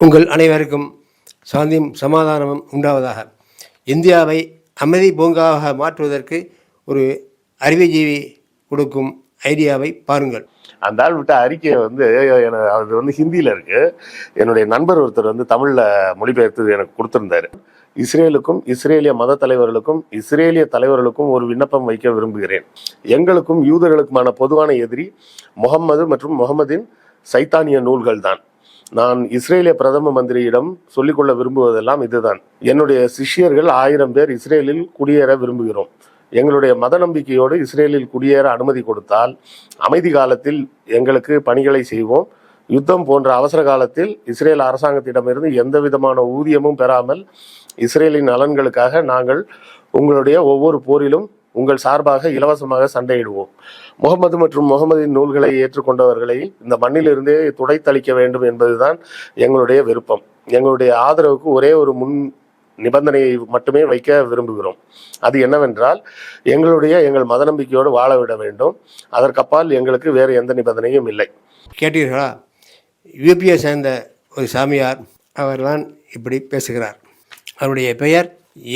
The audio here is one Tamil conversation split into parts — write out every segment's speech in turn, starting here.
உங்கள் அனைவருக்கும் சாந்தியும் சமாதானமும் உண்டாவதாக. இந்தியாவை அமைதி பூங்காவாக மாற்றுவதற்கு ஒரு அறிவுஜீவி கொடுக்கும் ஐடியாவை பாருங்கள். அந்த ஆள் விட்ட அறிக்கையை அது ஹிந்தியில் இருக்கு. என்னுடைய நண்பர் ஒருத்தர் தமிழ்ல மொழிபெயர்த்து எனக்கு கொடுத்திருந்தாரு. இஸ்ரேலுக்கும் இஸ்ரேலிய மத தலைவர்களுக்கும் இஸ்ரேலிய தலைவர்களுக்கும் ஒரு விண்ணப்பம் வைக்க விரும்புகிறேன். எங்களுக்கும் யூதர்களுக்குமான பொதுவான எதிரி முகம்மது மற்றும் முகமதின் சைத்தானிய நூல்கள் தான். நான் இஸ்ரேலிய பிரதம மந்திரியிடம் சொல்லிக்கொள்ள விரும்புவதெல்லாம் இதுதான். என்னுடைய சிஷ்யர்கள் 1000 பேர் இஸ்ரேலில் குடியேற விரும்புகிறோம். எங்களுடைய மத நம்பிக்கையோடு இஸ்ரேலில் குடியேற அனுமதி கொடுத்தால் அமைதி காலத்தில் எங்களுக்கு பணிகளை செய்வோம். யுத்தம் போன்ற அவசர காலத்தில் இஸ்ரேல் அரசாங்கத்திடமிருந்து எந்த விதமான ஊதியமும் பெறாமல் இஸ்ரேலின் நலன்களுக்காக நாங்கள் உங்களுடைய ஒவ்வொரு போரிலும் உங்கள் சார்பாக இலவசமாக சண்டையிடுவோம். முகமது மற்றும் முகமதின் நூல்களை ஏற்றுக்கொண்டவர்களை இந்த மண்ணிலிருந்தே துடைத்தளிக்க வேண்டும் என்பதுதான் எங்களுடைய விருப்பம். எங்களுடைய ஆதரவுக்கு ஒரே ஒரு முன் நிபந்தனையை மட்டுமே வைக்க விரும்புகிறோம். அது என்னவென்றால், எங்கள் மத நம்பிக்கையோடு வாழ விட வேண்டும். அதற்கப்பால் எங்களுக்கு வேறு எந்த நிபந்தனையும் இல்லை. கேட்டீர்களா? யூபியை சேர்ந்த ஒரு சாமியார் அவர்தான் இப்படி பேசுகிறார். அவருடைய பெயர்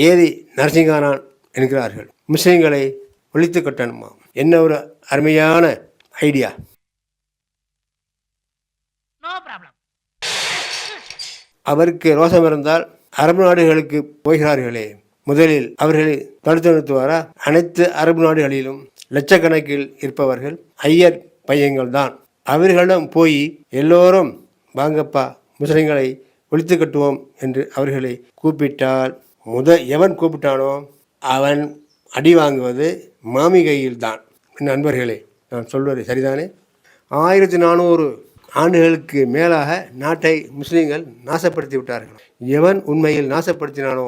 ஏதி நரசிங்கானான் என்கிறார்கள். முஸ்லிம்களை ஒழித்து கட்டணுமா? என்ன ஒரு அருமையான ஐடியா! அவருக்கு ரோசம் இருந்தால் அரபு நாடுகளுக்கு போகிறார்களே, முதலில் அவர்களை தடுத்து நிறுத்துவாரா? அனைத்து அரபு நாடுகளிலும் லட்சக்கணக்கில் இருப்பவர்கள் ஐயர் பையங்கள் தான். அவர்களிடம் போய் எல்லோரும் வாங்கப்பா முஸ்லிம்களை ஒழித்து கட்டுவோம் என்று அவர்களை கூப்பிட்டால் எவன் கூப்பிட்டானோ அவன் அடி வாங்குவது மாமி கையில் தான். நண்பர்களே, நான் சொல்வது சரிதானே? 1400 ஆண்டுகளுக்கு மேலாக நாட்டை முஸ்லீம்கள் நாசப்படுத்தி விட்டார்கள். எவன் உண்மையில் நாசப்படுத்தினானோ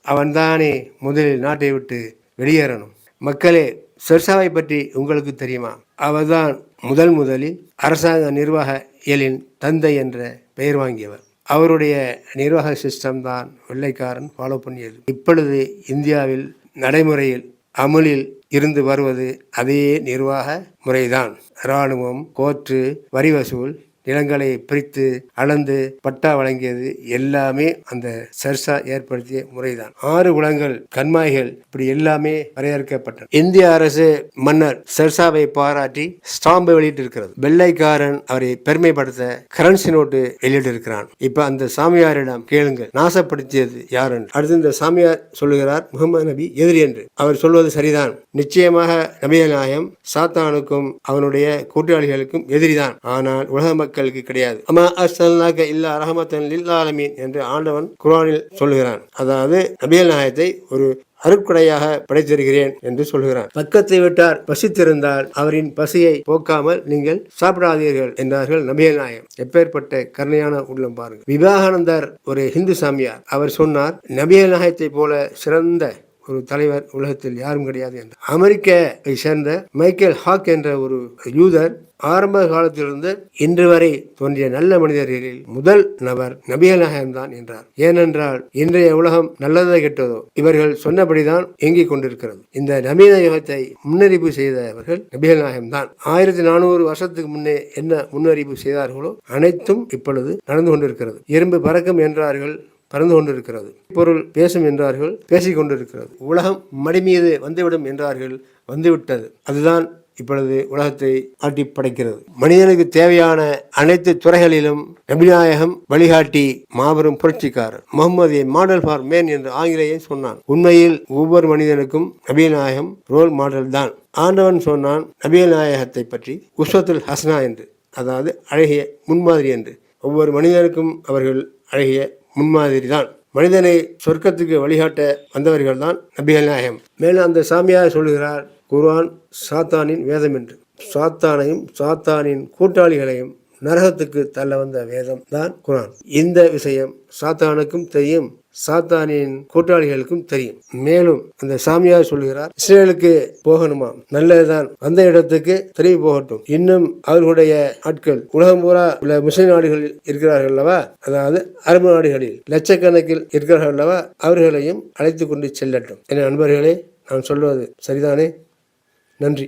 அவன்தானே முதலில் நாட்டை விட்டு வெளியேறணும். மக்களே, ஷெர்ஷாவை பற்றி உங்களுக்கு தெரியுமா? அவர்தான் முதலில் அரசாங்க நிர்வாக இயலின் தந்தை என்ற பெயர் வாங்கியவர். அவருடைய நிர்வாக சிஸ்டம் தான் வெள்ளைக்காரன் ஃபாலோ பண்ணியது. இப்பொழுது இந்தியாவில் நடைமுறையில் அமுலில் இருந்து வருவது அதே நிர்வாக முறைதான். இராணுவம், கோர்ட்டு, வரி வசூல், நிலங்களை பிரித்து அளந்து பட்டா வழங்கியது எல்லாமே அந்த ஷெர்ஷா ஏற்படுத்திய முறைதான். 6 குலங்கள், கண்மாய்கள், இப்படி எல்லாமே வரையறுக்கப்பட்டன. இந்திய அரசு மன்னர் ஷெர்ஷாவை பாராட்டி ஸ்டாம்பு வெளியிட்டிருக்கிறது. வெள்ளைக்காரன் அவரை பெருமைப்படுத்த கரன்சி நோட்டு வெளியிட்டிருக்கிறான். இப்ப அந்த சாமியாரிடம் கேளுங்கள், நாசப்படுத்தியது யார் என்று. அடுத்து இந்த சாமியார் சொல்லுகிறார் முகமது நபி எதிரி என்று. அவர் சொல்வது சரிதான். நிச்சயமாக நபிகள் நாயகம் சாத்தானுக்கும் அவனுடைய கூட்டாளிகளுக்கும் எதிரிதான். ஆனால் உலக மக்களுக்கு கிடையாது. அமா அர்சல்னாக இல்லா ரஹமத்தன் லில் ஆலமீன் என்று ஆண்டவன் குர்ஆனில் சொல்லுகிறான். அதாவது நபிகள் நாயகத்தை ஒரு அருட்கொடையாக படைத்திருக்கிறேன் என்று சொல்கிறான். பக்கத்தை விட்டார் பசித்திருந்தால் அவரின் பசியை போக்காமல் நீங்கள் சாப்பிடாதீர்கள் என்றார்கள் நபிகள் நாயகம். எப்பேற்பட்ட கருணையான உள்ளம் பாருங்கள். விவேகானந்தர் ஒரு ஹிந்து சாமியார். அவர் சொன்னார், நபிகள் நாயகத்தை போல சிறந்த ஒரு தலைவர் உலகத்தில் யாரும் கிடையாது என்றார். அமெரிக்காவை சேர்ந்த மைக்கேல் ஹாக் என்ற ஒரு யூதர் ஆரம்ப காலத்திலிருந்து இன்று வரை தோன்றிய நல்ல மனிதர்களில் முதல் நபர் நபிகள் நாயகம் தான் என்றார். ஏனென்றால் இன்றைய உலகம் நல்லதோ கெட்டதோ இவர்கள் சொன்னபடிதான் இயங்கிக் கொண்டிருக்கிறது. இந்த நபிகள் நாயகத்தை முன்னறிவு செய்தவர்கள் நபிகள் நாயகம் தான். 1400 வருஷத்துக்கு முன்னே என்ன முன்னறிவு செய்தார்களோ அனைத்தும் இப்பொழுது நடந்து கொண்டிருக்கிறது. எறும்பு பறக்கும் என்றார்கள், பறந்து கொண்டிருக்கிறது. பொருள் பேசும் என்றார்கள், பேசிக் கொண்டிருக்கிறது. உலகம் மடி மீது வந்துவிடும் என்றார்கள், வந்துவிட்டது. அதுதான் இப்பொழுது உலகத்தை ஆட்டி படைக்கிறது. மனிதனுக்கு தேவையான அனைத்து துறைகளிலும் நபிநாயகம் வழிகாட்டி, மாபெரும் புரட்சிக்காரர். முகமது மாடல் ஃபார் மேன் என்று ஆங்கிலேயன் சொன்னான். உண்மையில் ஒவ்வொரு மனிதனுக்கும் நபிநாயகம் ரோல் மாடல் தான். ஆண்டவன் சொன்னான் நபிகள் நாயகத்தை பற்றி உஸ்வத்துல் ஹஸ்னா என்று, அதாவது அழகிய முன்மாதிரி என்று. ஒவ்வொரு மனிதனுக்கும் அவர்கள் அழகிய முன்மாதிரி தான். மனிதனை சொர்க்கத்துக்கு வழிகாட்ட வந்தவர்கள் தான் நபிகள் நாயகம். மேலும் அந்த சாமியார் சொல்லுகிறார், குர்ஆன் சாத்தானின் வேதம் என்று. சாத்தானையும் சாத்தானின் கூட்டாளிகளையும் நரகத்துக்கு தள்ள வந்த வேதம் தான் குர்ஆன். இந்த விஷயம் சாத்தானுக்கும் தெரியும், சாத்தானின் கூட்டாளிகளுக்கும் தெரியும். மேலும் அந்த சாமியார் சொல்கிறார், இஸ்ரேலுக்கு போகணுமா? நல்லதுதான், வந்த இடத்துக்கு திரும்பி போகட்டும். இன்னும் அவர்களுடைய ஆட்கள் உலகம் பூரா உள்ள முஸ்லிம் நாடுகளில் இருக்கிறார்கள் அல்லவா, அதாவது அரபு நாடுகளில் லட்சக்கணக்கில் இருக்கிறார்கள் அல்லவா, அவர்களையும் அழைத்து கொண்டு செல்லட்டும். என நண்பர்களே, நான் சொல்வது சரிதானே? நன்றி.